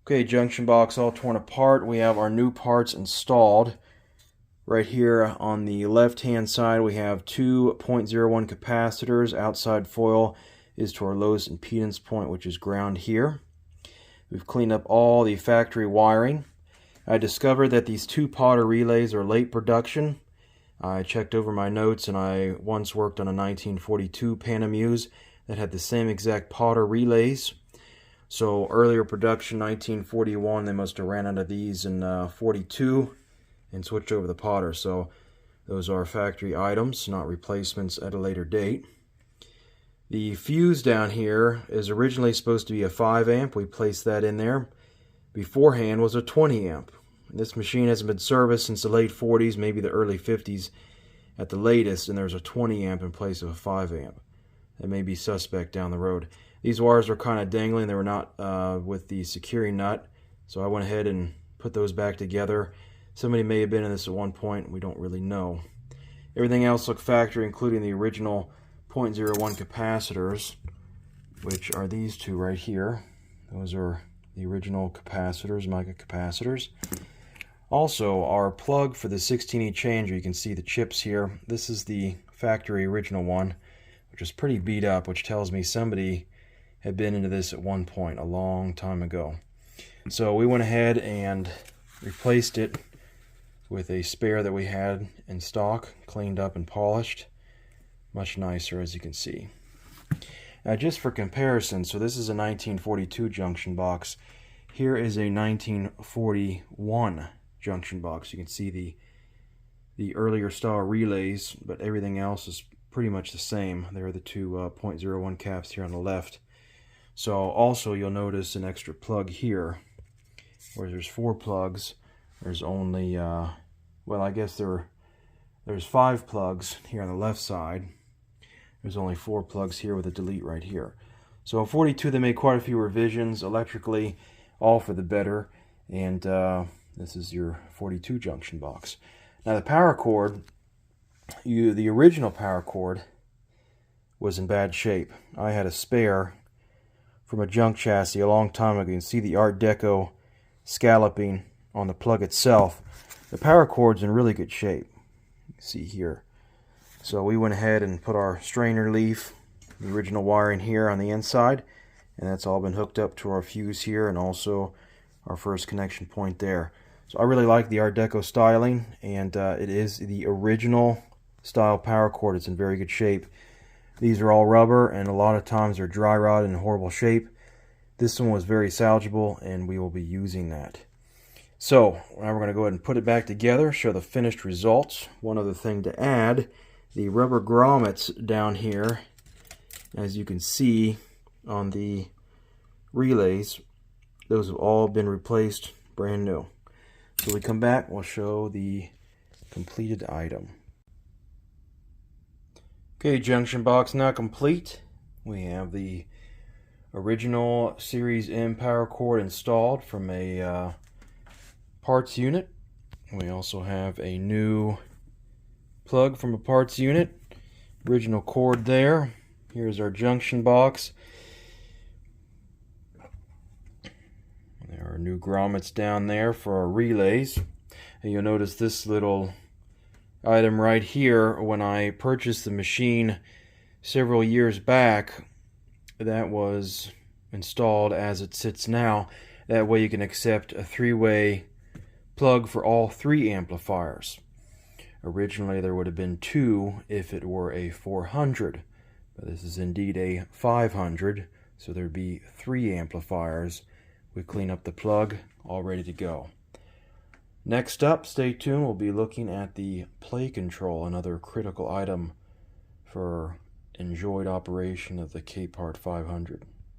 Okay, junction box all torn apart. We have our new parts installed. Right here on the left hand side we have two 0.01 capacitors. Outside foil is to our lowest impedance point, which is ground here. We've cleaned up all the factory wiring. I discovered that these two Potter relays are late production. I checked over my notes and I once worked on a 1942 Panamuse that had the same exact Potter relays. So earlier production, 1941, they must have ran out of these in 42 and switched over the Potter. So those are factory items, not replacements at a later date. The fuse down here is originally supposed to be a 5 amp. We placed that in there. Beforehand was a 20 amp. This machine hasn't been serviced since the late 40s, maybe the early 50s at the latest, and there's a 20 amp in place of a 5 amp. That may be suspect down the road. These wires are kind of dangling. They were not with the securing nut, so I went ahead and put those back together. Somebody may have been in this at one point. We don't really know. Everything else looked factory, including the original 0.01 capacitors, which are these two right here. Those are the original capacitors, mica capacitors. Also, our plug for the 16E changer, you can see the chips here. This is the factory original one, which is pretty beat up, which tells me somebody had been into this at one point a long time ago. So we went ahead and replaced it with a spare that we had in stock, cleaned up and polished. Much nicer, as you can see. Now, just for comparison, so this is a 1942 junction box. Here is a 1941 junction box. You can see the earlier style relays, but everything else is pretty much the same. There are the two 0.01 caps here on the left. So also you'll notice an extra plug here, where there's 4 plugs. There's only, well, I guess there's 5 plugs here on the left side. There's only 4 plugs here with a delete right here. So in 42 they made quite a few revisions electrically, all for the better, and this is your 42 junction box. Now the power cord, the original power cord was in bad shape. I had a spare from a junk chassis a long time ago. You can see the Art Deco scalloping on the plug itself. The power cord's in really good shape. You can see here. So we went ahead and put our strainer leaf, the original wiring here on the inside, and that's all been hooked up to our fuse here and also our first connection point there. So I really like the Art Deco styling, and it is the original style power cord. It's in very good shape. These are all rubber, and a lot of times they're dry rotted in horrible shape. This one was very salvageable, and we will be using that. So now we're going to go ahead and put it back together, show the finished results. One other thing to add, the rubber grommets down here, as you can see on the relays, those have all been replaced brand new. So we come back, we'll show the completed item. Okay, junction box now complete. We have the original Series M power cord installed from a parts unit. We also have a new plug from a parts unit. Original cord there. Here's our junction box. There are new grommets down there for our relays. And you'll notice this little item right here. When I purchased the machine several years back, that was installed as it sits now. That way you can accept a 3-way plug for all 3 amplifiers. Originally there would have been 2 if it were a 400, but this is indeed a 500, so there'd be 3 amplifiers. We clean up the plug, all ready to go. Next up, stay tuned, we'll be looking at the play control, another critical item for enjoyed operation of the Capehart 500.